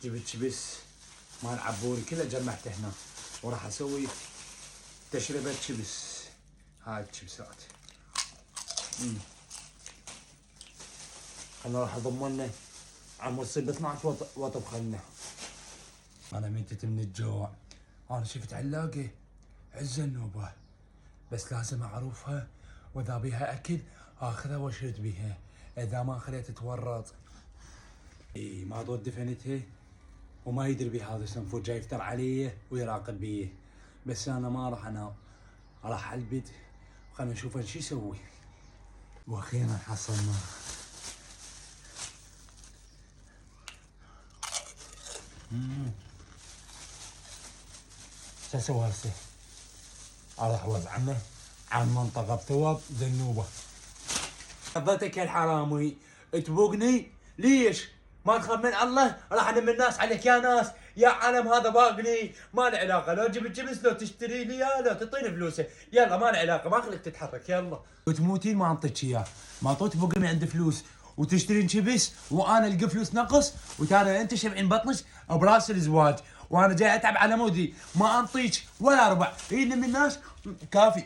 جبت شبس مال عبوري كله جمعته هنا، وراح اسوي تشربة شبس. هاي الشبسات. انا راح اضمنا عم تصيب 12 واطبخ لنا. انا ميتت من الجوع. انا شفت علاقة عز النوبة، بس لازم اعرفها، واذا بيها اكل اخذها واشرد بيها، اذا ما خليت تتورط. اي ما ضد دفنتها وما يدري بي هذا السنفور جاي يفتر علي ويراقب بيه، بس انا ما راح انام، راح البد وخلنا نشوف شو يسوي. واخيرا حصلناه. شو اسوي هسه؟ اروح اوزعه عن منطقة بثواب ذنوبة. قضيتك يا الحرامي تبوقني ليش؟ ما تخاف من الله؟ راح انم الناس عليك يا ناس، يا عالم هذا باقني، ما له علاقة، لو جبت جبس لو تشتري لي اياه لو تعطيني فلوسه، يلا ما له علاقة، ما خليك تتحرك يلا. وتموتين ما انطيك اياه، ما طوت تبوقني عند فلوس وتشترين شبس وانا القى فلوس نقص وترى انت شبعين بطنك براس الزواج، وانا جاي اتعب على مودي، ما انطيك ولا ربع، هي من الناس كافي.